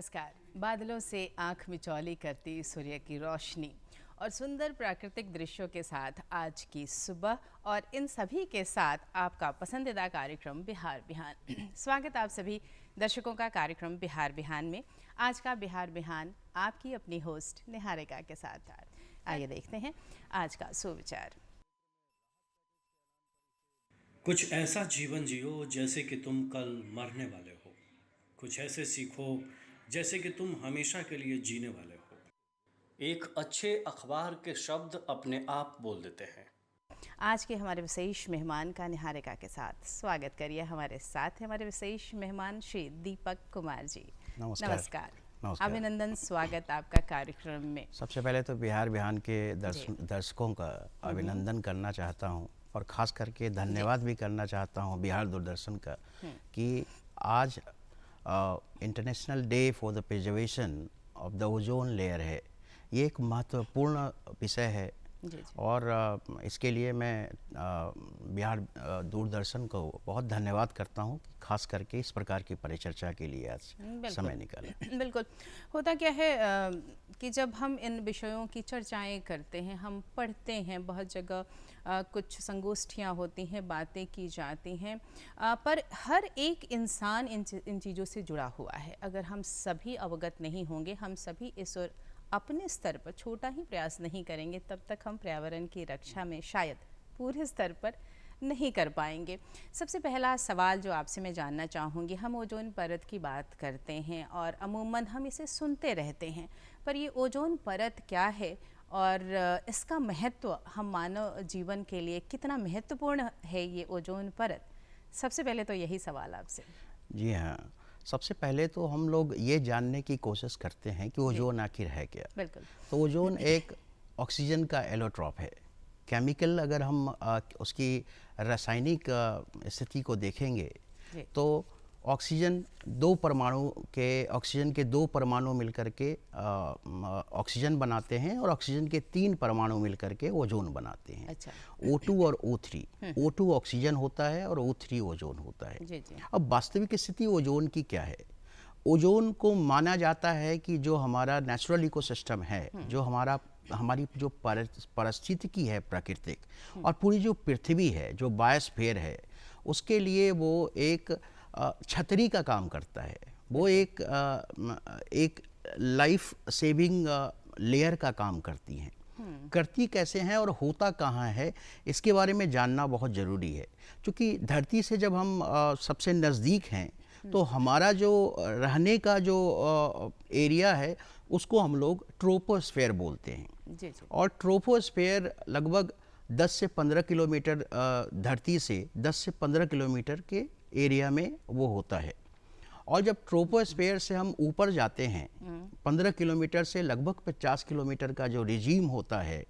नमस्कार। बादलों से आंख मिचौली करती सूर्य की रोशनी और सुंदर प्राकृतिक दृश्यों के साथ आज की सुबह और इन सभी के साथ आपका पसंदीदा कार्यक्रम बिहार बिहान। स्वागत आप सभी दर्शकों का कार्यक्रम बिहार बिहान में। आज का बिहार बिहान आपकी अपनी होस्ट निहारिका के साथ। आइए देखते हैं आज का सुविचार। कुछ ऐसा जीवन जियो जैसे कि तुम कल मरने वाले हो। कुछ ऐसे सीखो जैसे कि तुम हमेशा के लिए जीने वाले हो। एक अच्छे अखबार के शब्द अपने आप बोल देते हैं। आज के हमारे विशेष मेहमान का निहारिका के साथ स्वागत करिए। हमारे साथ हमारे विशेष मेहमान श्री दीपक कुमार जी। नमस्कार। नमस्कार। अभिनंदन, स्वागत आपका कार्यक्रम में। सबसे पहले तो बिहार बिहान के दर्शकों का अभिनंदन करना चाहता हूं और ख़ास करके धन्यवाद भी करना चाहता हूं बिहार दूरदर्शन का कि आज international day for the preservation of the ozone layer है। ये एक महत्वपूर्ण विषय है और इसके लिए मैं बिहार दूरदर्शन को बहुत धन्यवाद करता हूं कि खास करके इस प्रकार की परिचर्चा के लिए आज समय निकाला। बिल्कुल। होता क्या है कि जब हम इन विषयों की चर्चाएं करते हैं, हम पढ़ते हैं, बहुत जगह कुछ संगोष्ठियां होती हैं, बातें की जाती हैं, पर हर एक इंसान इन चीज़ों से जुड़ा हुआ है। अगर हम सभी अवगत नहीं होंगे, हम सभी इस और अपने स्तर पर छोटा ही प्रयास नहीं करेंगे, तब तक हम पर्यावरण की रक्षा में शायद पूरे स्तर पर नहीं कर पाएंगे। सबसे पहला सवाल जो आपसे मैं जानना चाहूँगी, हम ओजोन परत की बात करते हैं और अमूमन हम इसे सुनते रहते हैं, पर ये ओजोन परत क्या है और इसका महत्व हम मानव जीवन के लिए कितना महत्वपूर्ण है ये ओजोन परत? सबसे पहले तो यही सवाल आपसे। जी हाँ, सबसे पहले तो हम लोग ये जानने की कोशिश करते हैं कि ओजोन आखिर है क्या। बिल्कुल। तो ओजोन एक ऑक्सीजन का एलोट्रॉप है। केमिकल अगर हम उसकी रासायनिक स्थिति को देखेंगे तो ऑक्सीजन के दो परमाणु मिलकर के ऑक्सीजन बनाते हैं और ऑक्सीजन के 3 परमाणु मिलकर के ओजोन बनाते हैं। अच्छा। O2 और O3। O2 ऑक्सीजन होता है और O3 ओजोन होता है। जी जी। अब वास्तविक स्थिति ओजोन की क्या है? ओजोन को माना जाता है कि जो हमारा नेचुरल इकोसिस्टम है, जो हमारी जो पारिस्थितिकी है प्राकृतिक, और पूरी जो पृथ्वी है, जो बायोस्फीयर है, उसके लिए वो एक छतरी का काम करता है। वो एक लाइफ सेविंग लेयर का काम करती हैं। करती कैसे हैं और होता कहाँ है, इसके बारे में जानना बहुत ज़रूरी है। क्योंकि धरती से जब हम सबसे नज़दीक हैं तो हमारा जो रहने का जो एरिया है उसको हम लोग ट्रोपोस्फेयर बोलते हैं। और ट्रोपोस्फेयर लगभग 10 से 15 किलोमीटर धरती से 10 से 15 किलोमीटर के एरिया में वो होता है। और जब ट्रोपोस्फेयर से हम ऊपर जाते हैं 15 किलोमीटर से लगभग 50 किलोमीटर का जो रिजीम होता है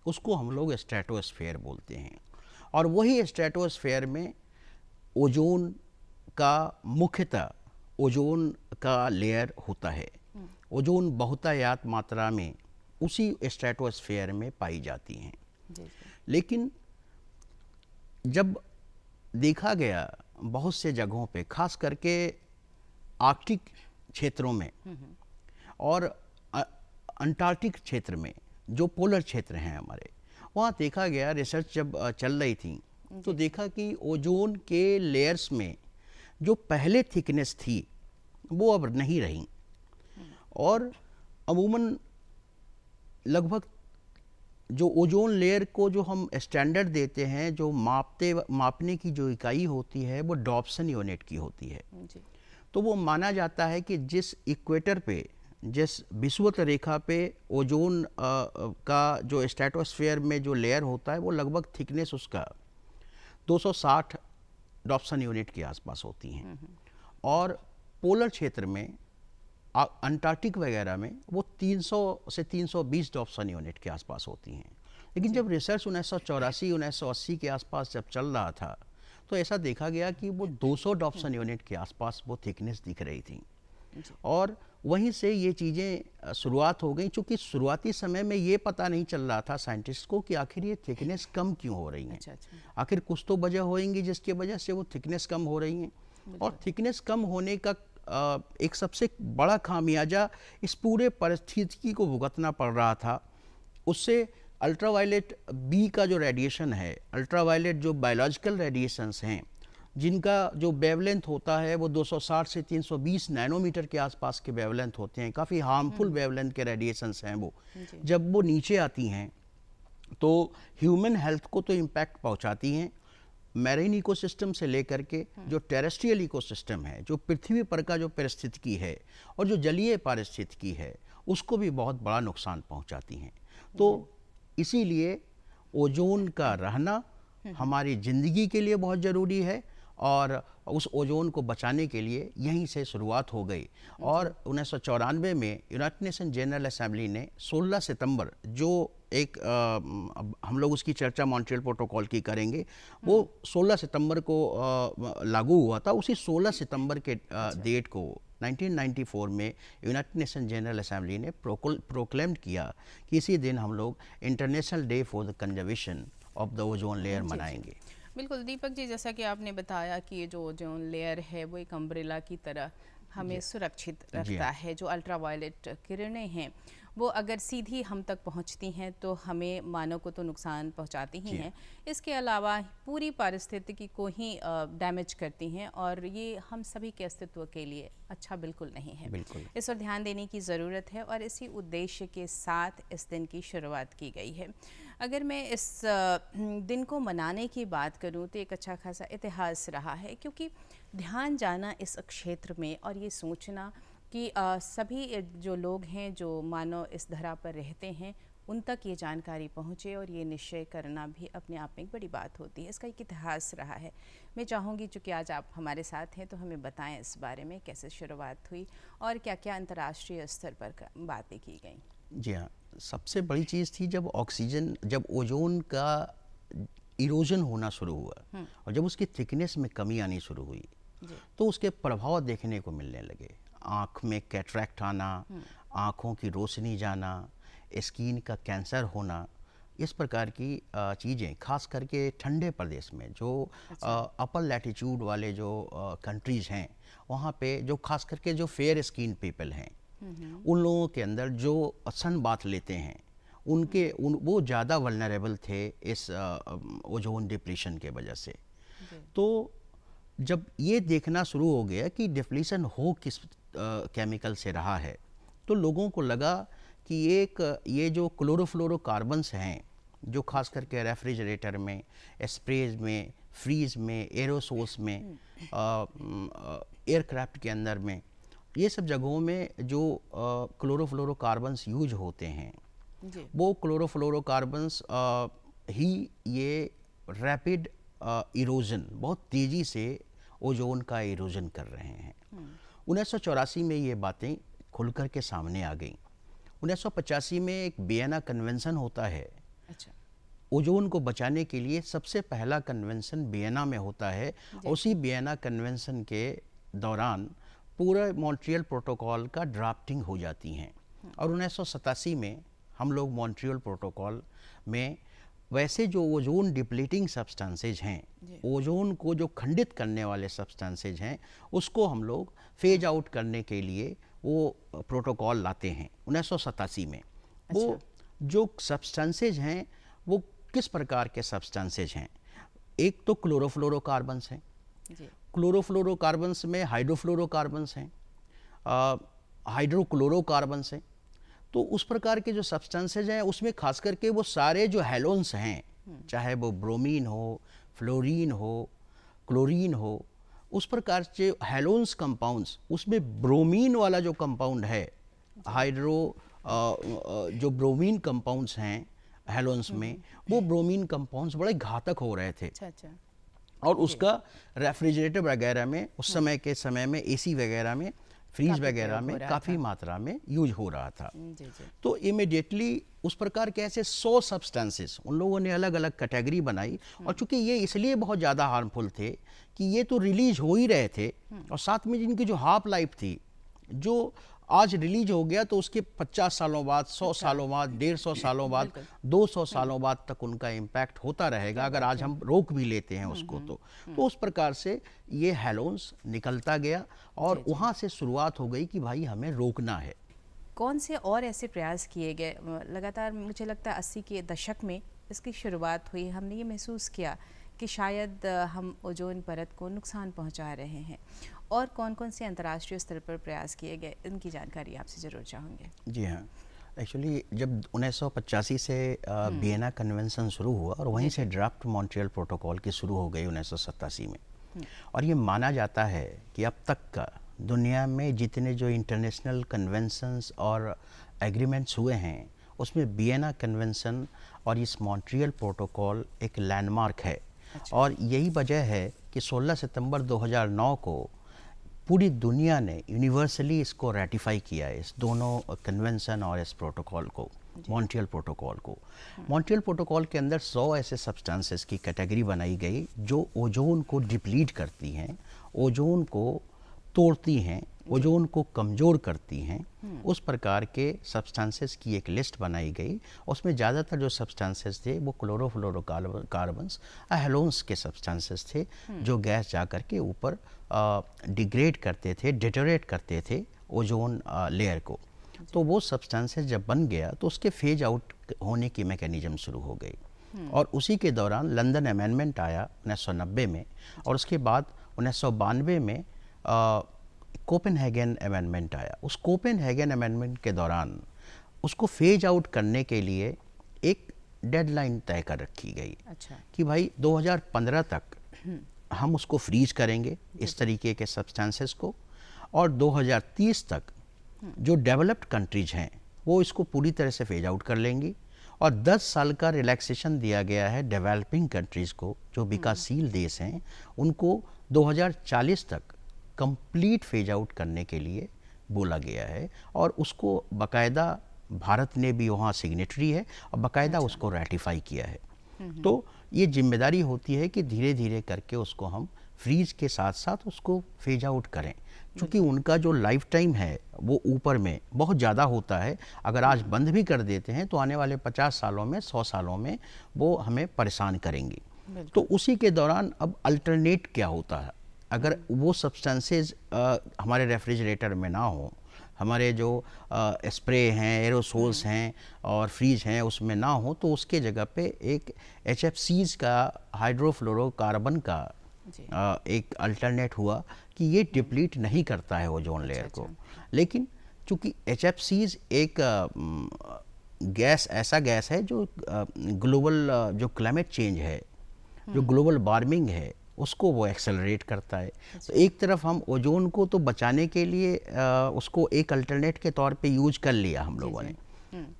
उसको हम लोग स्ट्रेटोस्फेयर बोलते हैं। और वही स्ट्रेटोस्फेयर में ओजोन का मुख्यतः ओजोन का लेयर होता है। ओजोन बहुतायत मात्रा में उसी स्ट्रेटोस्फेयर में पाई जाती हैं। लेकिन जब देखा गया बहुत से जगहों पे, खास करके आर्कटिक क्षेत्रों में और अंटार्कटिक क्षेत्र में, जो पोलर क्षेत्र हैं हमारे, वहाँ देखा गया, रिसर्च जब चल रही थी तो देखा कि ओजोन के लेयर्स में जो पहले थिकनेस थी वो अब नहीं रही। और अमूमन लगभग जो ओजोन लेयर को जो हम स्टैंडर्ड देते हैं, जो मापने की जो इकाई होती है वो डॉप्सन यूनिट की होती है। तो वो माना जाता है कि जिस इक्वेटर पे, जिस विषुवत रेखा पे ओजोन का जो स्ट्रेटोस्फेयर में जो लेयर होता है वो लगभग थिकनेस उसका 260 डॉप्सन यूनिट के आसपास होती हैं। और पोलर क्षेत्र में, अंटार्कटिक वगैरह में, वो 300 से 320 डॉप्सन यूनिट के आसपास होती हैं। लेकिन जब रिसर्च 1984-1980 के आसपास जब चल रहा था तो ऐसा देखा गया कि वो 200 डॉप्सन यूनिट के आसपास वो थिकनेस दिख रही थी। और वहीं से ये चीज़ें शुरुआत हो गई। चूँकि शुरुआती समय में ये पता नहीं चल रहा था साइंटिस्ट को कि आखिर ये थिकनेस कम क्यों हो रही हैं। आखिर कुछ तो वजह होएंगी जिसकी वजह से वो थिकनेस कम हो रही हैं। और थिकनेस कम होने का एक सबसे बड़ा खामियाजा इस पूरे परिस्थिति को भुगतना पड़ रहा था, उससे अल्ट्रावायलेट बी का जो रेडिएशन है, अल्ट्रावायलेट जो बायोलॉजिकल रेडिएशंस हैं, जिनका जो वेवलेंथ होता है वो 260 से 320 नैनोमीटर के आसपास के वेवलेंथ होते हैं, काफ़ी हार्मफुल वेवलेंथ के रेडिएशंस हैं वो। जब वो नीचे आती हैं तो ह्यूमन हेल्थ को तो इम्पैक्ट पहुंचाती हैं, मैरीन इकोसिस्टम से लेकर के जो टेरेस्ट्रियल इकोसिस्टम है, जो पृथ्वी पर का जो पारिस्थितिकी है और जो जलीय पारिस्थितिकी है, उसको भी बहुत बड़ा नुकसान पहुंचाती हैं। तो इसीलिए ओजोन का रहना हमारी ज़िंदगी के लिए बहुत ज़रूरी है और उस ओजोन को बचाने के लिए यहीं से शुरुआत हो गई। और 1994 में यूनाइटेड नेशन जनरल असेंबली ने 16 सितंबर, जो एक हम लोग उसकी चर्चा मॉन्ट्रियल प्रोटोकॉल की करेंगे, वो 16 सितंबर को लागू हुआ था। उसी 16 सितंबर के डेट को 1994 में यूनाइटेड नेशन जनरल असेंबली ने प्रोक्लेम किया कि इसी दिन हम लोग international day for the conservation of the ozone layer मनाएंगे। बिल्कुल दीपक जी, जैसा कि आपने बताया कि ये जो ओजोन लेयर है वो एक अम्ब्रेला की तरह हमें सुरक्षित रखता है। जो अल्ट्रावायलेट किरणें हैं वो अगर सीधी हम तक पहुंचती हैं तो हमें मानव को तो नुकसान पहुंचाती ही हैं, इसके अलावा पूरी पारिस्थितिकी को ही डैमेज करती हैं और ये हम सभी के अस्तित्व के लिए अच्छा बिल्कुल नहीं है। बिल्कुल इस पर ध्यान देने की ज़रूरत है और इसी उद्देश्य के साथ इस दिन की शुरुआत की गई है। अगर मैं इस दिन को मनाने की बात करूं तो एक अच्छा खासा इतिहास रहा है, क्योंकि ध्यान जाना इस क्षेत्र में और ये सोचना कि सभी जो लोग हैं जो मानव इस धरा पर रहते हैं उन तक ये जानकारी पहुँचे और ये निश्चय करना भी अपने आप में एक बड़ी बात होती है। इसका एक इतिहास रहा है। मैं चाहूँगी चूँकि आज आप हमारे साथ हैं तो हमें बताएं इस बारे में कैसे शुरुआत हुई और क्या क्या अंतर्राष्ट्रीय स्तर पर बातें की गई। जी हाँ, सबसे बड़ी चीज़ थी जब ओजोन का इरोजन होना शुरू हुआ और जब उसकी थिकनेस में कमी आनी शुरू हुई तो उसके प्रभाव देखने को मिलने लगे। आँख में कैटरैक्ट आना, आँखों की रोशनी जाना, स्किन का कैंसर होना, इस प्रकार की चीज़ें खास करके ठंडे प्रदेश में जो अपर लैटिट्यूड वाले जो कंट्रीज़ हैं वहाँ पे जो खास करके जो फेयर स्किन पीपल हैं उन लोगों के अंदर जो सन बाथ लेते हैं वो ज़्यादा वल्नरेबल थे इस ओजोन डिप्लीशन के वजह से। तो जब ये देखना शुरू हो गया कि डिप्लीशन हो किस केमिकल से रहा है तो लोगों को लगा कि ये जो क्लोरोफ्लोरोकार्बन्स हैं जो खास करके रेफ्रिजरेटर में, स्प्रेज में, फ्रीज में, एरोसोल्स में, एयरक्राफ्ट के अंदर में, ये सब जगहों में जो क्लोरोफ्लोरोकार्बन्स यूज होते हैं वो क्लोरोफ्लोरोकार्बन्स ही ये रैपिड इरोजन, बहुत तेज़ी से ओजोन का इरोजन कर रहे हैं। 1984 में ये बातें खुल कर के सामने आ गई। 1985 में एक वियना कन्वेंशन होता है। अच्छा। ओजोन को बचाने के लिए सबसे पहला कन्वेंशन वियना में होता है। उसी वियना कन्वेंशन के दौरान पूरा मॉन्ट्रियल प्रोटोकॉल का ड्राफ्टिंग हो जाती हैं और 1987 में हम लोग मॉन्ट्रियल प्रोटोकॉल में वैसे जो ओजोन डिप्लीटिंग सब्सटेंसेज हैं, ओजोन को जो खंडित करने वाले सब्सटेंसेज हैं, उसको हम लोग फेज आउट करने के लिए वो प्रोटोकॉल लाते हैं 1987 में। वो जो सब्सटेंसेज हैं वो किस प्रकार के सब्सटेंसेज हैं? एक तो क्लोरोफ्लोरोकार्बन्स हैं। क्लोरोफ्लोरोकार्बन्स में हाइड्रोफ्लोरोकार्बन्स हैं, हाइड्रोक्लोरोकार्बन्स हैं। तो उस प्रकार के जो सब्सटेंसेज हैं उसमें खास करके वो सारे जो हैलोन्स हैं, चाहे वो ब्रोमीन हो, फ्लोरीन हो, क्लोरीन हो, उस प्रकार से हैलोन्स कंपाउंड्स, उसमें ब्रोमीन वाला जो कंपाउंड है, जो ब्रोमीन कंपाउंड्स हैं हैलोन्स में, वो ब्रोमीन कंपाउंड्स बड़े घातक हो रहे थे। और उसका रेफ्रिजरेटर वगैरह में उस समय के समय में एसी वगैरह में, फ्रीज वगैरह में काफ़ी मात्रा में यूज हो रहा था। तो इमीडिएटली उस प्रकार के ऐसे 100 सब्सटेंसेस उन लोगों ने अलग अलग कैटेगरी बनाई और चूंकि ये इसलिए बहुत ज़्यादा हार्मफुल थे कि ये तो रिलीज हो ही रहे थे और साथ में जिनकी जो हाफ लाइफ थी, जो आज रिलीज हो गया तो उसके 50 सालों बाद, 100 सालों बाद, 150 सालों बाद, 200 सालों बाद तक उनका इम्पैक्ट होता रहेगा अगर आज हम रोक भी लेते हैं उसको तो उस प्रकार से ये हैलोन्स निकलता गया और वहाँ से शुरुआत हो गई कि भाई हमें रोकना है। कौन से और ऐसे प्रयास किए गए? लगातार मुझे लगता है 80 के दशक में इसकी शुरुआत हुई, हमने ये महसूस किया कि शायद हम ओजोन परत को नुकसान पहुंचा रहे हैं, और कौन कौन से अंतर्राष्ट्रीय स्तर पर प्रयास किए गए, इनकी जानकारी आपसे ज़रूर चाहूँगे। जी हाँ, एक्चुअली जब 1985 से वियना कन्वेंशन शुरू हुआ और वहीं से ड्राफ्ट मॉन्ट्रियल प्रोटोकॉल की शुरू हो गई 1987 में, और ये माना जाता है कि अब तक का दुनिया में जितने जो इंटरनेशनल कन्वेंशंस और एग्रीमेंट्स हुए हैं उसमें वियना कन्वेंशन और इस मॉन्ट्रियल प्रोटोकॉल एक लैंडमार्क है। और यही वजह है कि 16 सितंबर 2009 को पूरी दुनिया ने यूनिवर्सली इसको रेटिफाई किया है, इस दोनों कन्वेंशन और इस प्रोटोकॉल को, मॉन्ट्रियल प्रोटोकॉल को। मॉन्ट्रियल प्रोटोकॉल के अंदर 100 ऐसे सब्सटेंसेस की कैटेगरी बनाई गई जो ओजोन को डिप्लीट करती हैं, ओजोन को तोड़ती हैं, ओजोन को कमज़ोर करती हैं। उस प्रकार के सब्सटेंसेस की एक लिस्ट बनाई गई। उसमें ज़्यादातर जो सब्सटेंसेस थे वो क्लोरोफ्लोरोकार्बन्स, हैलोन्स के सब्सटेंसेस थे जो गैस जा कर के ऊपर डिग्रेड करते थे, डिटोरेट करते थे ओजोन लेयर को। तो वो सब्सटेंसेस जब बन गया तो उसके फेज आउट होने की मैकेनिज्म शुरू हो गई। और उसी के दौरान लंदन अमेंडमेंट आया 1990 में, और उसके बाद 1992 में कोपेनहेगन अमेंडमेंट आया। उस कोपेनहेगन अमेंडमेंट के दौरान उसको फेज आउट करने के लिए एक डेडलाइन तय कर रखी गई। अच्छा। कि भाई 2015 तक हम उसको फ्रीज करेंगे इस तरीके के सब्सटेंसेस को, और 2030 तक जो डेवलप्ड कंट्रीज हैं वो इसको पूरी तरह से फेज आउट कर लेंगी, और 10 साल का रिलैक्सेशन दिया गया है डेवलपिंग कंट्रीज़ को, जो विकासशील देश हैं उनको 2040 तक कंप्लीट फेज आउट करने के लिए बोला गया है। और उसको बाकायदा भारत ने भी वहाँ सिग्नेटरी है और बाकायदा उसको रेटिफाई किया है। तो ये जिम्मेदारी होती है कि धीरे धीरे करके उसको हम फ्रीज के साथ साथ उसको फेज आउट करें, क्योंकि उनका जो लाइफ टाइम है वो ऊपर में बहुत ज़्यादा होता है। अगर आज बंद भी कर देते हैं तो आने वाले 50 सालों में, 100 सालों में वो हमें परेशान करेंगी। तो उसी के दौरान अब अल्टरनेट क्या होता है, अगर वो सब्सटेंसेस हमारे रेफ्रिजरेटर में ना हो, हमारे जो स्प्रे हैं, एरोसोल्स हैं और फ्रीज हैं उसमें ना हो, तो उसके जगह पे एक HFCs का, हाइड्रोफ्लोरोकार्बन का एक अल्टरनेट हुआ कि ये डिप्लीट नहीं करता है ओजोन लेयर को। लेकिन चूँकि HFCs एक गैस, ऐसा गैस है जो ग्लोबल जो क्लाइमेट चेंज है, जो ग्लोबल वार्मिंग है, उसको वो एक्सेलरेट करता है। तो एक तरफ हम ओजोन को तो बचाने के लिए उसको एक अल्टरनेट के तौर पे यूज कर लिया हम लोगों ने।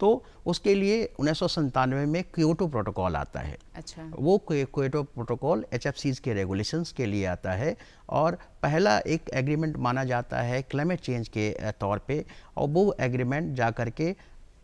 तो उसके लिए 1997 में क्योटो प्रोटोकॉल आता है। अच्छा। वो क्योटो प्रोटोकॉल HFCs के रेगुलेशंस के लिए आता है, और पहला एक एग्रीमेंट माना जाता है क्लाइमेट चेंज के तौर पे। और वो एग्रीमेंट जा कर के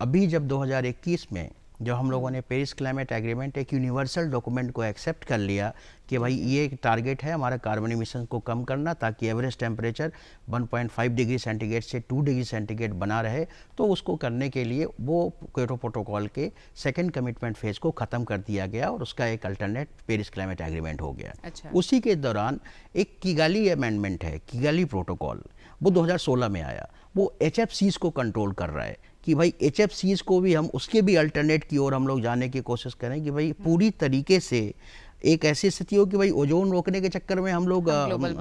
अभी जब 2021 में जब हम लोगों ने पेरिस क्लाइमेट एग्रीमेंट, एक यूनिवर्सल डॉक्यूमेंट को एक्सेप्ट कर लिया कि भाई ये एक टारगेट है हमारा कार्बन इमिशन को कम करना, ताकि एवरेज टेम्परेचर 1.5 डिग्री सेंटीग्रेड से 2 डिग्री सेंटीग्रेड बना रहे। तो उसको करने के लिए वो क्योटो प्रोटोकॉल के सेकंड कमिटमेंट फेज को ख़त्म कर दिया गया और उसका एक अल्टरनेट पेरिस क्लाइमेट एग्रीमेंट हो गया। अच्छा। उसी के दौरान एक किगाली अमेंडमेंट है, किगाली प्रोटोकॉल, वो 2016 में आया। वो HFCs को कंट्रोल कर रहा है कि भाई HFCs को भी हम उसके भी अल्टरनेट की ओर हम लोग जाने की कोशिश करें कि भाई पूरी तरीके से एक ऐसी स्थिति हो कि भाई ओजोन रोकने के चक्कर में हम लोग ग्लोबल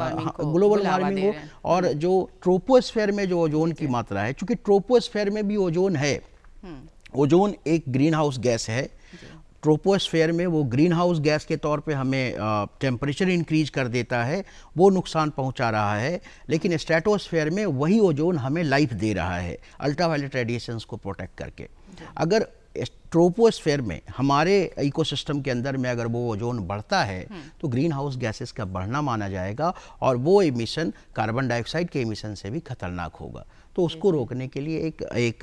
वार्मिंग हो, और जो ट्रोपोस्फेयर में जो ओजोन की मात्रा है, चूंकि ट्रोपोस्फेयर में भी ओजोन है, ओजोन एक ग्रीन हाउस गैस है, ट्रोपोस्फेयर में वो ग्रीन हाउस गैस के तौर पे हमें टेम्परेचर इंक्रीज कर देता है, वो नुकसान पहुंचा रहा है। लेकिन स्ट्रेटोस्फेयर में वही ओजोन हमें लाइफ दे रहा है, अल्ट्रावायलेट रेडिएशंस को प्रोटेक्ट करके। अगर ट्रोपोस्फेयर में, हमारे इकोसिस्टम के अंदर में अगर वो ओजोन बढ़ता है तो ग्रीन हाउस गैसेस का बढ़ना माना जाएगा और वो एमिशन कार्बन डाइऑक्साइड के एमिशन से भी खतरनाक होगा। तो उसको रोकने के लिए एक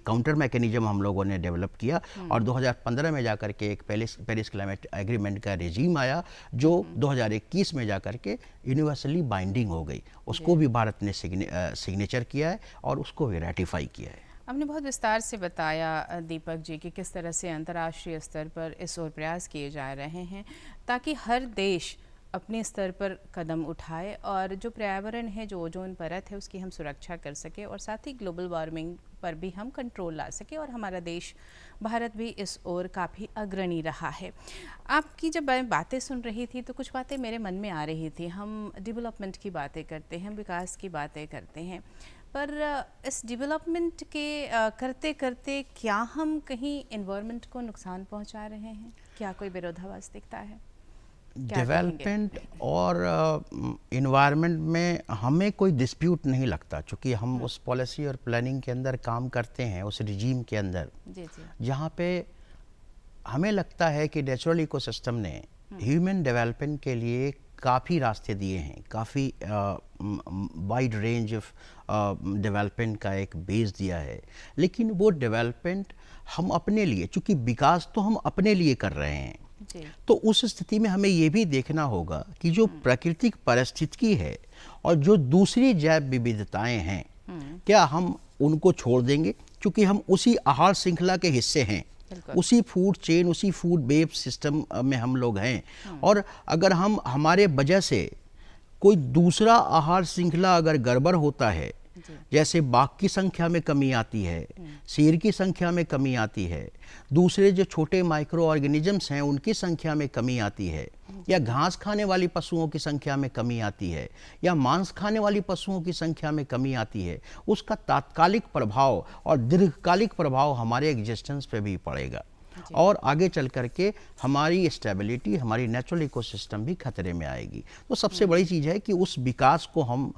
काउंटर मैकेनिज्म हम लोगों ने डेवलप किया और 2015 में जाकर के एक पेरिस क्लाइमेट एग्रीमेंट का रेजीम आया जो 2021 में जाकर के यूनिवर्सली बाइंडिंग हो गई। उसको भी भारत ने सिग्नेचर किया है और उसको भी रेटिफाई किया है। आपने बहुत विस्तार से बताया दीपक जी कि किस तरह से अंतर्राष्ट्रीय स्तर पर इस ओर प्रयास किए जा रहे हैं ताकि हर देश अपने स्तर पर कदम उठाए और जो पर्यावरण है, जो ओजोन परत है, उसकी हम सुरक्षा कर सके और साथ ही ग्लोबल वार्मिंग पर भी हम कंट्रोल ला सके। और हमारा देश भारत भी इस ओर काफ़ी अग्रणी रहा है। आपकी जब मैं बातें सुन रही थी तो कुछ बातें मेरे मन में आ रही थी। हम डेवलपमेंट की बातें करते हैं, विकास की बातें करते हैं, पर इस डेवलपमेंट के करते करते क्या हम कहीं एनवायरनमेंट को नुकसान पहुंचा रहे हैं? क्या कोई विरोधाभास दिखता है? डेवलपमेंट और इन्वायरमेंट में हमें कोई डिस्प्यूट नहीं लगता, क्योंकि हम उस पॉलिसी और प्लानिंग के अंदर काम करते हैं, उस रिजीम के अंदर जहाँ पे हमें लगता है कि नेचुरल इकोसिस्टम ने ह्यूमन डेवलपमेंट के लिए काफ़ी रास्ते दिए हैं, काफ़ी वाइड रेंज ऑफ डेवलपमेंट का एक बेस दिया है। लेकिन वो डेवलपमेंट हम अपने लिए, चूँकि विकास तो हम अपने लिए कर रहे हैं, तो उस स्थिति में हमें ये भी देखना होगा कि जो प्राकृतिक पारिस्थितिकी है और जो दूसरी जैव विविधताएं हैं, क्या हम उनको छोड़ देंगे? क्योंकि हम उसी आहार श्रृंखला के हिस्से हैं, उसी फूड चेन, उसी फूड वेब सिस्टम में हम लोग हैं। और अगर हम हमारे वजह से कोई दूसरा आहार श्रृंखला अगर गड़बड़ होता है, जैसे बाघ की संख्या में कमी आती है, शेर की संख्या में कमी आती है, दूसरे जो छोटे माइक्रो ऑर्गेनिजम्स हैं उनकी संख्या में कमी आती है, या घास खाने वाली पशुओं की संख्या में कमी आती है, या मांस खाने वाली पशुओं की संख्या में कमी आती है, उसका तात्कालिक प्रभाव और दीर्घकालिक प्रभाव हमारे एग्जिस्टेंस पे भी पड़ेगा और आगे चल करके हमारी स्टेबिलिटी, हमारी नेचुरल इकोसिस्टम भी खतरे में आएगी। तो सबसे बड़ी चीज़ है कि उस विकास को हम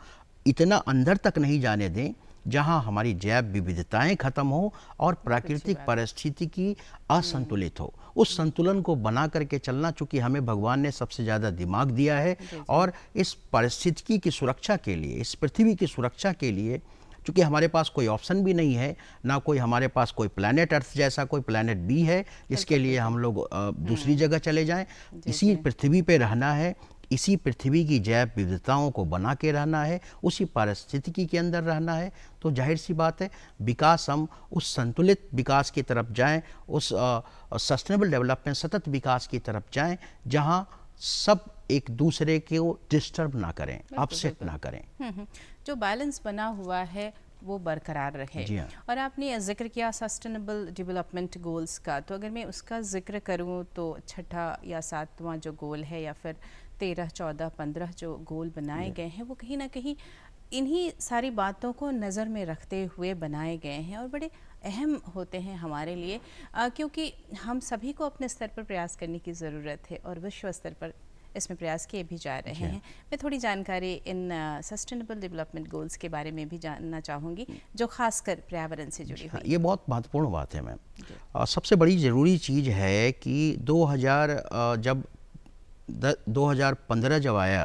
इतना अंदर तक नहीं जाने दें जहां हमारी जैव विविधताएं खत्म हो और प्राकृतिक परिस्थिति असंतुलित हो। उस संतुलन को बना करके चलना, चूंकि हमें भगवान ने सबसे ज़्यादा दिमाग दिया है और इस परिस्थिति की सुरक्षा के लिए, इस पृथ्वी की सुरक्षा के लिए, चूँकि हमारे पास कोई ऑप्शन भी नहीं है, ना कोई हमारे पास कोई प्लैनेट अर्थ जैसा कोई प्लैनेट बी है जिसके लिए हम लोग दूसरी जगह चले जाएं। इसी पृथ्वी पे रहना है, इसी पृथ्वी की जैव विविधताओं को बना के रहना है, उसी पारिस्थितिकी के अंदर रहना है। तो जाहिर सी बात है विकास, हम उस संतुलित विकास की तरफ जाएं, उस सस्टेनेबल डेवलपमेंट, सतत विकास की तरफ जाएं जहां सब एक दूसरे को डिस्टर्ब ना करें, अपसेट ना करें। जो बैलेंस बना हुआ है वो बरकरार रहे। और आपने जिक्र किया सस्टेनेबल डेवलपमेंट गोल्स का, तो अगर मैं उसका जिक्र करूं तो छठा या सातवां जो गोल है या फिर 13, 14, 15 जो गोल बनाए गए हैं वो कहीं ना कहीं इन्हीं सारी बातों को नज़र में रखते हुए बनाए गए हैं और बड़े अहम होते हैं हमारे लिए, क्योंकि हम सभी को अपने स्तर पर प्रयास करने की ज़रूरत है और विश्व स्तर पर इसमें प्रयास किए भी जा रहे हैं। मैं थोड़ी जानकारी इन सस्टेनेबल डेवलपमेंट गोल्स के बारे में भी जानना चाहूँगी जो खासकर पर्यावरण से जुड़ी हुई। ये बहुत महत्वपूर्ण बात है मैम। सबसे बड़ी ज़रूरी चीज़ है कि 2015 जब आया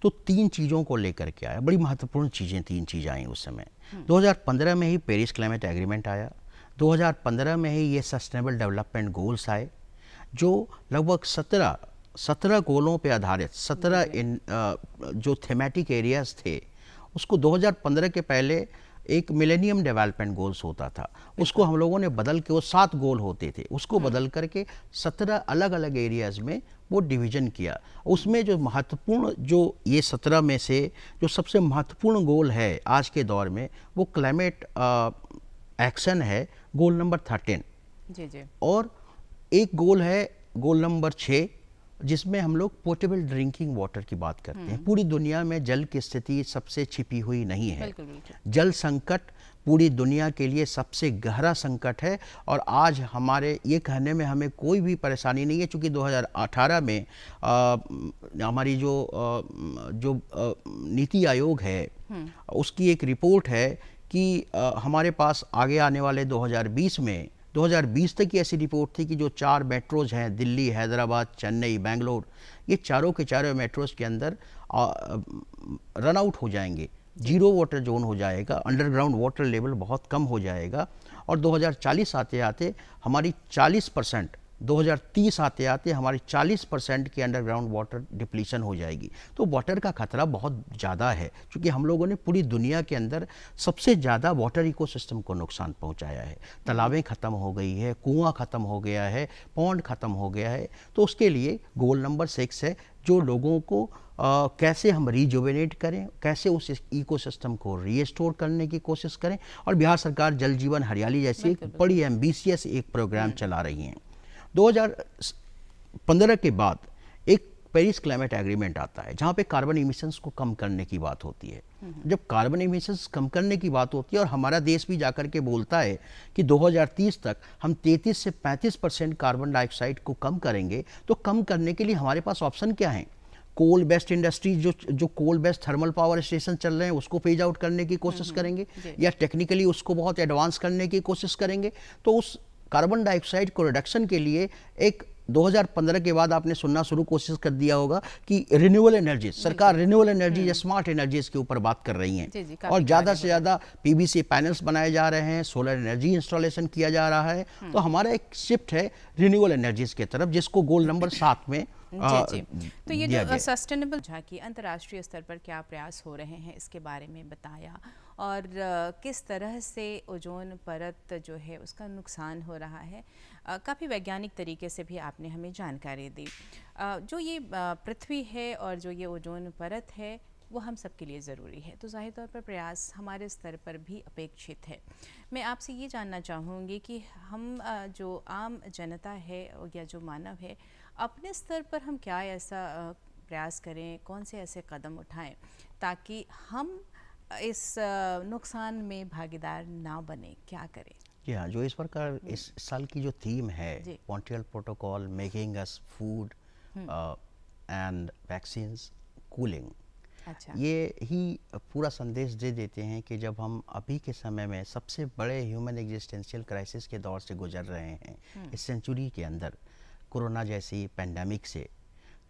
तो 3 चीज़ों को लेकर के आया, बड़ी महत्वपूर्ण चीज़ें, 3 चीज़ें आई उस समय। 2015 में ही पेरिस क्लाइमेट एग्रीमेंट आया, 2015 में ही ये सस्टेनेबल डेवलपमेंट गोल्स आए जो लगभग 17 गोलों पे आधारित 17 जो थीमेटिक एरियाज थे, उसको 2015 के पहले एक मिलेनियम डेवलपमेंट गोल्स होता था, उसको हम लोगों ने बदल के, वो 7 गोल होते थे, उसको बदल करके 17 अलग अलग एरियाज में वो डिवीज़न किया। उसमें जो महत्वपूर्ण, जो ये 17 में से जो सबसे महत्वपूर्ण गोल है आज के दौर में, वो क्लाइमेट एक्शन है, गोल नंबर 13 जी। और एक गोल है गोल नंबर 6 जिसमें हम लोग पोर्टेबल ड्रिंकिंग वाटर की बात करते हैं। पूरी दुनिया में जल की स्थिति सबसे छिपी हुई नहीं है। जल संकट पूरी दुनिया के लिए सबसे गहरा संकट है और आज हमारे ये कहने में हमें कोई भी परेशानी नहीं है, क्योंकि 2018 में हमारी जो नीति आयोग है उसकी एक रिपोर्ट है कि हमारे पास आगे आने वाले 2020 में 2020 तक की ऐसी रिपोर्ट थी कि जो 4 मेट्रोज हैं, दिल्ली, हैदराबाद, चेन्नई, बेंगलोर, ये चारों के चारों मेट्रोज के अंदर रन आउट हो जाएंगे, जीरो वाटर जोन हो जाएगा, अंडरग्राउंड वाटर लेवल बहुत कम हो जाएगा और 2040 आते आते हमारी 40%, 2030 आते आते हमारी 40% की अंडरग्राउंड वाटर डिप्लीशन हो जाएगी। तो वाटर का खतरा बहुत ज़्यादा है, क्योंकि हम लोगों ने पूरी दुनिया के अंदर सबसे ज़्यादा वाटर इकोसिस्टम को नुकसान पहुंचाया है। तालाबें ख़त्म हो गई है, कुआं ख़त्म हो गया है, पौंड ख़त्म हो गया है। तो उसके लिए गोल नंबर 6 है, जो लोगों को कैसे हम रिजुवेनेट करें, कैसे उस इकोसिस्टम को रीस्टोर करने की कोशिश करें। और बिहार सरकार जल जीवन हरियाली जैसी एक बड़ी एम्बिशियस एक प्रोग्राम चला रही हैं। 2015 के बाद एक पेरिस क्लाइमेट एग्रीमेंट आता है, जहाँ पे कार्बन इमिशंस को कम करने की बात होती है। जब कार्बन इमिशंस कम करने की बात होती है और हमारा देश भी जाकर के बोलता है कि 2030 तक हम 33 से 35% कार्बन डाइऑक्साइड को कम करेंगे, तो कम करने के लिए हमारे पास ऑप्शन क्या हैं? कोल बेस्ड इंडस्ट्रीज, जो coal based thermal power station चल रहे हैं, उसको फेज आउट करने की कोशिश करेंगे, या टेक्निकली उसको बहुत एडवांस करने की कोशिश करेंगे। तो उस कार्बन डाइऑक्साइड को रिडक्शन के लिए एक 2015 के बाद आपने सुनना शुरू कोशिश कर दिया होगा कि रिन्यूएबल एनर्जी, सरकार रिन्यूएबल एनर्जी या स्मार्ट एनर्जीज के ऊपर बात कर रही हैं, और ज़्यादा से ज़्यादा पीवीसी पैनल्स बनाए जा रहे हैं, सोलर एनर्जी इंस्टॉलेशन किया जा रहा है। तो हमारा एक शिफ्ट है रिन्यूएबल एनर्जीज की तरफ, जिसको गोल नंबर 7 में जी। तो ये जो सस्टेनेबल झांकी अंतर्राष्ट्रीय स्तर पर क्या प्रयास हो रहे हैं, इसके बारे में बताया, और किस तरह से ओजोन परत जो है उसका नुकसान हो रहा है, काफ़ी वैज्ञानिक तरीके से भी आपने हमें जानकारी दी। जो ये पृथ्वी है और जो ये ओजोन परत है, वो हम सबके लिए ज़रूरी है, तो ज़ाहिर तौर पर प्रयास हमारे स्तर पर भी अपेक्षित है। मैं आपसे ये जानना चाहूँगी कि हम जो आम जनता है या जो मानव है, अपने स्तर पर हम क्या ऐसा प्रयास करें, कौन से ऐसे कदम उठाएं ताकि हम इस नुकसान में भागीदार ना बने, क्या करें? जी हाँ, जो इस प्रकार इस साल की जो थीम है, Montreal protocol, making us food and vaccines cooling, अच्छा, ये ही पूरा संदेश दे देते हैं कि जब हम अभी के समय में सबसे बड़े ह्यूमन एग्जिस्टेंशियल क्राइसिस के दौर से गुजर रहे हैं इस सेंचुरी के अंदर, कोरोना जैसी पैंडेमिक से,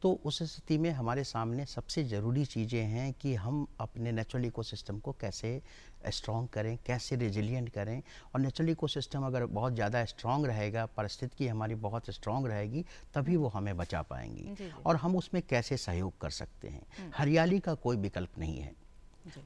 तो उस स्थिति में हमारे सामने सबसे ज़रूरी चीज़ें हैं कि हम अपने नेचुरल इकोसिस्टम को कैसे स्ट्रॉन्ग करें, कैसे रेजिलिएंट करें। और नेचुरल इकोसिस्टम अगर बहुत ज़्यादा स्ट्रॉन्ग रहेगा, परिस्थिति हमारी बहुत स्ट्रॉन्ग रहेगी, तभी वो हमें बचा पाएंगी। और हम उसमें कैसे सहयोग कर सकते हैं? हरियाली का कोई विकल्प नहीं है।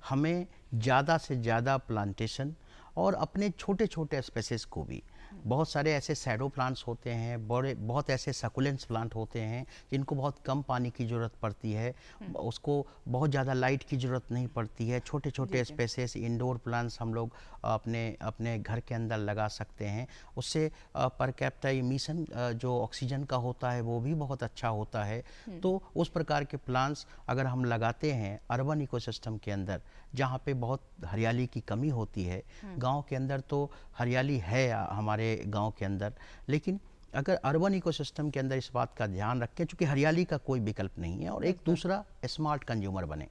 हमें ज़्यादा से ज़्यादा प्लांटेशन और अपने छोटे छोटे स्पेसेस को भी, बहुत सारे ऐसे शैडो प्लांट्स होते हैं, बहुत ऐसे सकुलेंट्स प्लांट होते हैं जिनको बहुत कम पानी की ज़रूरत पड़ती है, उसको बहुत ज़्यादा लाइट की ज़रूरत नहीं पड़ती है। छोटे छोटे स्पेसेस, इंडोर प्लांट्स हम लोग अपने घर के अंदर लगा सकते हैं। उससे पर कैपिटा इमिशन जो ऑक्सीजन का होता है वो भी बहुत अच्छा होता है। तो उस प्रकार के प्लांट्स अगर हम लगाते हैं अर्बन इकोसिस्टम के अंदर, जहाँ पे बहुत हरियाली की कमी होती है, गांव के अंदर तो हरियाली है हमारे गांव के अंदर, लेकिन अगर अर्बन इकोसिस्टम के अंदर इस बात का ध्यान रखें, क्योंकि हरियाली का कोई विकल्प नहीं है। और एक दूसरा, स्मार्ट कंज्यूमर बने।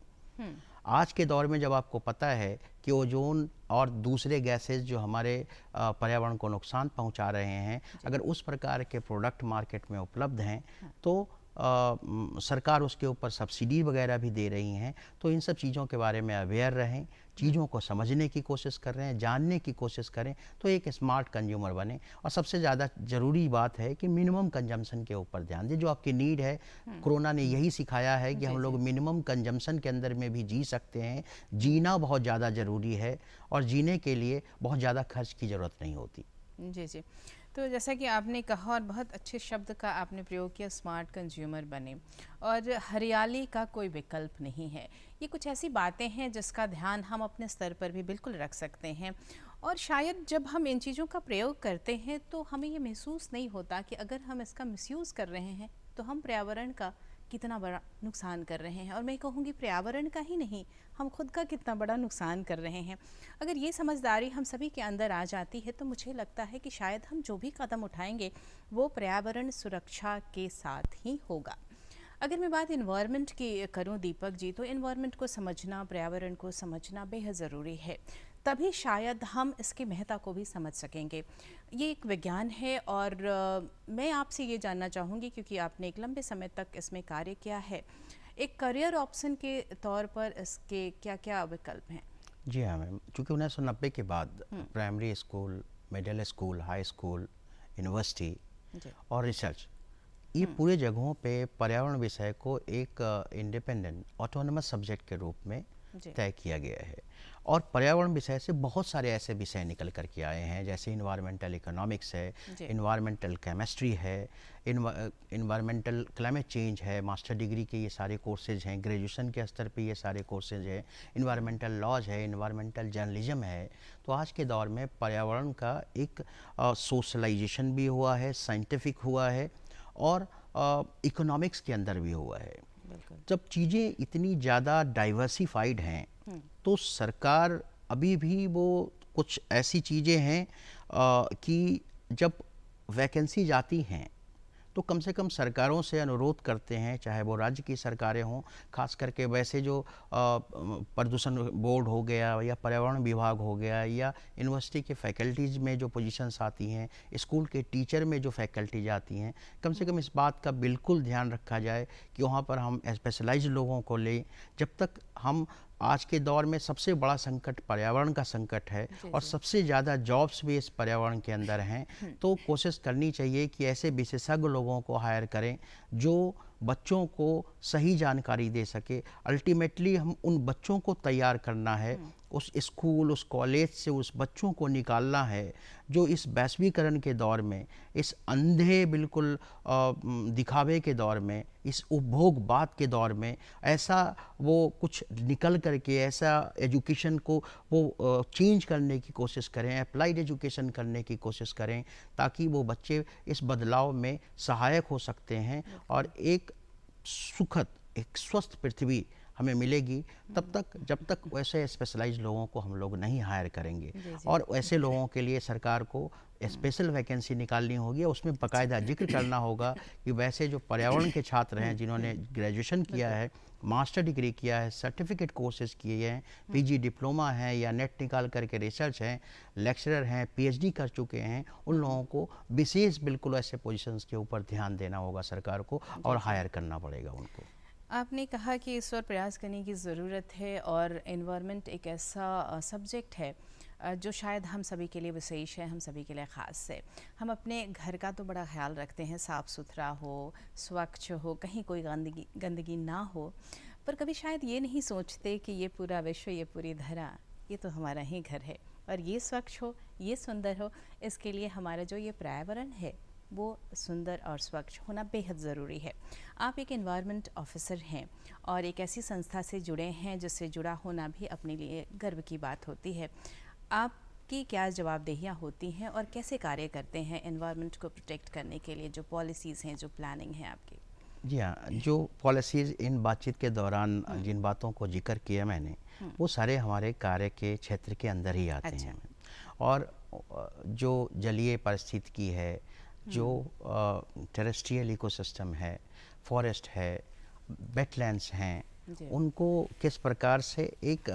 आज के दौर में जब आपको पता है कि ओजोन और दूसरे गैसेस जो हमारे पर्यावरण को नुकसान पहुंचा रहे हैं, अगर उस प्रकार के प्रोडक्ट मार्केट में उपलब्ध हैं तो सरकार उसके ऊपर सब्सिडी वगैरह भी दे रही हैं। तो इन सब चीज़ों के बारे में अवेयर रहें, चीज़ों को समझने की कोशिश कर रहे हैं, जानने की कोशिश करें, तो एक स्मार्ट कंज्यूमर बने। और सबसे ज़्यादा ज़रूरी बात है कि मिनिमम कंजम्पशन के ऊपर ध्यान दें। जो आपकी नीड है, कोरोना ने यही सिखाया है कि हम लोग मिनिमम कंजम्पशन के अंदर में भी जी सकते हैं। जीना बहुत ज़्यादा ज़रूरी है और जीने के लिए बहुत ज़्यादा खर्च की ज़रूरत नहीं होती। जी। तो जैसा कि आपने कहा और बहुत अच्छे शब्द का आपने प्रयोग किया, स्मार्ट कंज्यूमर बने, और हरियाली का कोई विकल्प नहीं है। ये कुछ ऐसी बातें हैं जिसका ध्यान हम अपने स्तर पर भी बिल्कुल रख सकते हैं। और शायद जब हम इन चीज़ों का प्रयोग करते हैं तो हमें ये महसूस नहीं होता कि अगर हम इसका मिसयूज़ कर रहे हैं तो हम पर्यावरण का कितना बड़ा नुकसान कर रहे हैं। और मैं कहूँगी पर्यावरण का ही नहीं, हम खुद का कितना बड़ा नुकसान कर रहे हैं। अगर ये समझदारी हम सभी के अंदर आ जाती है तो मुझे लगता है कि शायद हम जो भी कदम उठाएंगे वो पर्यावरण सुरक्षा के साथ ही होगा। अगर मैं बात इन्वायरमेंट की करूं दीपक जी, तो इन्वायरमेंट को समझना, पर्यावरण को समझना बेहद ज़रूरी है। तभी शायद हम इसकी महत्ता को भी समझ सकेंगे। ये एक विज्ञान है और मैं आपसे ये जानना चाहूँगी, क्योंकि आपने एक लंबे समय तक इसमें कार्य किया है, एक करियर ऑप्शन के तौर पर इसके क्या क्या विकल्प हैं? जी हाँ मैम, चूँकि 1990 के बाद primary school, middle school, high school, university जी। और रिसर्च, ये पूरे जगहों पे पर्यावरण विषय को एक इंडिपेंडेंट ऑटोनमस सब्जेक्ट के रूप में जी। तय किया गया है। और पर्यावरण विषय से बहुत सारे ऐसे विषय निकल कर के आए हैं, जैसे इन्वायरमेंटल इकोनॉमिक्स है, इन्वायरमेंटल केमिस्ट्री है, इन्वायरमेंटल क्लाइमेट चेंज है, मास्टर डिग्री के ये सारे कोर्सेज हैं, ग्रेजुएशन के स्तर पे ये सारे कोर्सेज हैं, इन्वायरमेंटल लॉज है, इन्वायरमेंटल जर्नलिज्म है। तो आज के दौर में पर्यावरण का एक सोशलाइजेशन भी हुआ है, साइंटिफिक हुआ है और इकोनॉमिक्स के अंदर भी हुआ है। जब चीज़ें इतनी ज़्यादा डाइवर्सिफाइड हैं तो सरकार अभी भी वो कुछ ऐसी चीज़ें हैं कि जब वैकेंसी आती हैं तो कम से कम सरकारों से अनुरोध करते हैं, चाहे वो राज्य की सरकारें हों, खास करके वैसे जो प्रदूषण बोर्ड हो गया या पर्यावरण विभाग हो गया या यूनिवर्सिटी के फैकल्टीज़ में जो पोजीशंस आती हैं, स्कूल के टीचर में जो फैकल्टीज आती हैं, कम से कम इस बात का बिल्कुल ध्यान रखा जाए कि वहाँ पर हम स्पेशलाइज्ड लोगों को लें। जब तक हम आज के दौर में सबसे बड़ा संकट पर्यावरण का संकट है और सबसे ज़्यादा जॉब्स भी इस पर्यावरण के अंदर हैं, तो कोशिश करनी चाहिए कि ऐसे विशेषज्ञ लोगों को हायर करें जो बच्चों को सही जानकारी दे सके। अल्टीमेटली हम उन बच्चों को तैयार करना है, उस स्कूल, उस कॉलेज से उस बच्चों को निकालना है जो इस वैश्वीकरण के दौर में, इस अंधे बिल्कुल दिखावे के दौर में, इस उपभोगवाद के दौर में ऐसा वो कुछ निकल करके ऐसा एजुकेशन को वो चेंज करने की कोशिश करें, अप्लाइड एजुकेशन करने की कोशिश करें, ताकि वो बच्चे इस बदलाव में सहायक हो सकते हैं और एक सुखद, एक स्वस्थ पृथ्वी हमें मिलेगी तब तक, जब तक वैसे स्पेशलाइज्ड लोगों को हम लोग नहीं हायर करेंगे। और ऐसे लोगों के लिए सरकार को स्पेशल वैकेंसी निकालनी होगी और उसमें बाकायदा जिक्र करना होगा कि वैसे जो पर्यावरण के छात्र हैं जिन्होंने ग्रेजुएशन किया है, मास्टर डिग्री किया है, सर्टिफिकेट कोर्सेज किए हैं, पीजी डिप्लोमा है या नेट निकाल करके रिसर्च हैं, लेक्चरर हैं, पीएचडी कर चुके हैं, उन लोगों को विशेष बिल्कुल ऐसे पोजीशंस के ऊपर ध्यान देना होगा सरकार को और हायर करना पड़ेगा उनको। आपने कहा कि इस पर प्रयास करने की ज़रूरत है और एनवायरनमेंट एक ऐसा सब्जेक्ट है जो शायद हम सभी के लिए विशेष है, हम सभी के लिए ख़ास है। हम अपने घर का तो बड़ा ख्याल रखते हैं, साफ़ सुथरा हो, स्वच्छ हो, कहीं कोई गंदगी ना हो, पर कभी शायद ये नहीं सोचते कि ये पूरा विश्व, ये पूरी धरा, ये तो हमारा ही घर है और ये स्वच्छ हो, ये सुंदर हो, इसके लिए हमारा जो ये पर्यावरण है वो सुंदर और स्वच्छ होना बेहद ज़रूरी है। आप एक एनवायरनमेंट ऑफिसर हैं और एक ऐसी संस्था से जुड़े हैं जिससे जुड़ा होना भी अपने लिए गर्व की बात होती है। आपकी क्या जवाबदेहियाँ होती हैं और कैसे कार्य करते हैं एनवायरनमेंट को प्रोटेक्ट करने के लिए, जो पॉलिसीज़ हैं, जो प्लानिंग है आपकी? जी हाँ, जो पॉलिसीज़ इन बातचीत के दौरान जिन बातों को जिक्र किया मैंने, वो सारे हमारे कार्य के क्षेत्र के अंदर ही आते हैं। और जो जलीय पारिस्थितिकी है, जो टेरेस्ट्रियल इकोसिस्टम है, फॉरेस्ट है, वेटलैंड्स हैं, उनको किस प्रकार से एक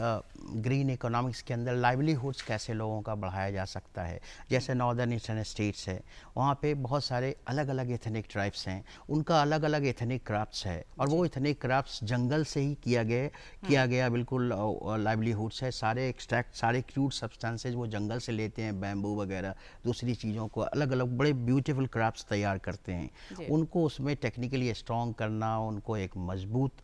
ग्रीन इकोनॉमिक्स के अंदर लाइवलीहुड्स कैसे लोगों का बढ़ाया जा सकता है। जैसे नॉर्दर्न ईस्टर्न स्टेट्स है, वहाँ पे बहुत सारे अलग अलग एथनिक ट्राइब्स हैं, उनका अलग अलग एथनिक क्राफ्ट्स है और वो एथनिक क्राफ्ट्स जंगल से ही किया गया बिल्कुल लाइवलीहुड्स है। सारे एक्सट्रैक्ट, सारे क्रूड सब्सटेंसेज वो जंगल से लेते हैं, बैम्बू वगैरह दूसरी चीज़ों को अलग अलग बड़े ब्यूटीफुल क्राफ्ट्स तैयार करते हैं। उनको उसमें टेक्निकली स्ट्रॉन्ग करना, उनको एक मजबूत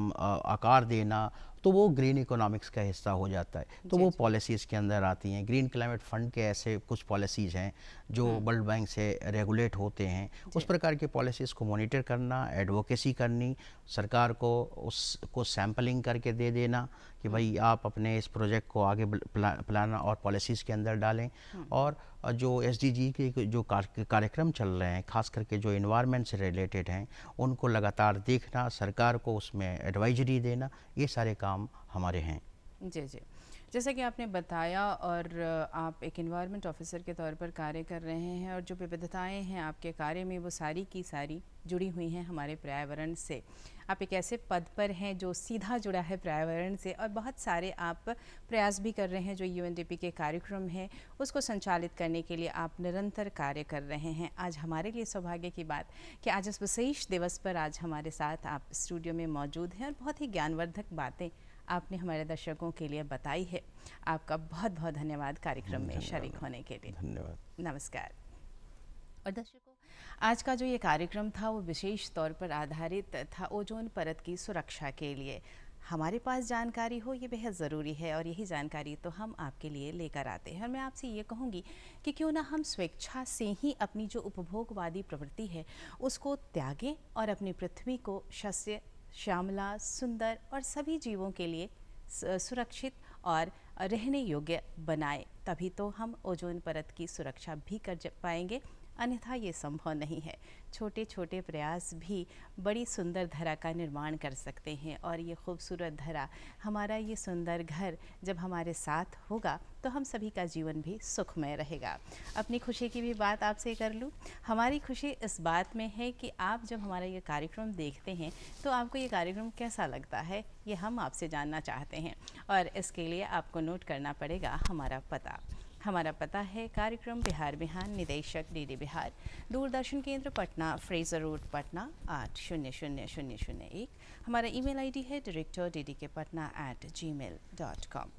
आकार देना, तो वो ग्रीन इकोनॉमिक्स का हिस्सा हो जाता है। तो वो पॉलिसीज़ के अंदर आती हैं। ग्रीन क्लाइमेट फंड के ऐसे कुछ पॉलिसीज़ हैं जो वर्ल्ड बैंक से रेगुलेट होते हैं। उस प्रकार के पॉलिसीज़ को मॉनिटर करना, एडवोकेसी करनी, सरकार को उसको सैम्पलिंग करके दे देना कि भाई आप अपने इस प्रोजेक्ट को आगे प्लान और पॉलिसीज़ के अंदर डालें। और जो SDG के जो कार्यक्रम चल रहे हैं, खास करके जो एनवायरनमेंट से रिलेटेड हैं, उनको लगातार देखना, सरकार को उसमें एडवाइजरी देना, ये सारे काम हमारे हैं। जी जी, जैसा कि आपने बताया और आप एक एनवायरनमेंट ऑफिसर के तौर पर कार्य कर रहे हैं और जो विविधताएं हैं आपके कार्य में वो सारी की सारी जुड़ी हुई हैं हमारे पर्यावरण से। आप एक ऐसे पद पर हैं जो सीधा जुड़ा है पर्यावरण से और बहुत सारे आप प्रयास भी कर रहे हैं। जो यूएनडीपी के कार्यक्रम हैं उसको संचालित करने के लिए आप निरंतर कार्य कर रहे हैं। आज हमारे लिए सौभाग्य की बात कि आज इस विशेष दिवस पर आज हमारे साथ आप स्टूडियो में मौजूद हैं और बहुत ही ज्ञानवर्धक बातें आपने हमारे दर्शकों के लिए बताई है। आपका बहुत बहुत धन्यवाद कार्यक्रम में शरीक होने के लिए। धन्यवाद। नमस्कार। और दर्शकों, आज का जो ये कार्यक्रम था वो विशेष तौर पर आधारित था ओजोन परत की सुरक्षा के लिए। हमारे पास जानकारी हो ये बेहद ज़रूरी है और यही जानकारी तो हम आपके लिए लेकर आते हैं। और मैं आपसे ये कहूँगी कि क्यों ना हम स्वेच्छा से ही अपनी जो उपभोगवादी प्रवृत्ति है उसको त्यागें और अपनी पृथ्वी को शस्य श्यामला, सुंदर और सभी जीवों के लिए सुरक्षित और रहने योग्य बनाएं। तभी तो हम ओजोन परत की सुरक्षा भी कर पाएंगे, अन्यथा ये संभव नहीं है। छोटे छोटे प्रयास भी बड़ी सुंदर धरा का निर्माण कर सकते हैं और ये खूबसूरत धरा, हमारा ये सुंदर घर जब हमारे साथ होगा तो हम सभी का जीवन भी सुखमय रहेगा। अपनी खुशी की भी बात आपसे कर लूँ। हमारी खुशी इस बात में है कि आप जब हमारा ये कार्यक्रम देखते हैं तो आपको ये कार्यक्रम कैसा लगता है, ये हम आपसे जानना चाहते हैं। और इसके लिए आपको नोट करना पड़ेगा हमारा पता। हमारा पता है कार्यक्रम बिहार बिहान, निदेशक डीडी बिहार, दूरदर्शन केंद्र पटना, फ्रेजर रोड पटना 800001। हमारा ईमेल आईडी है director@gmail.com।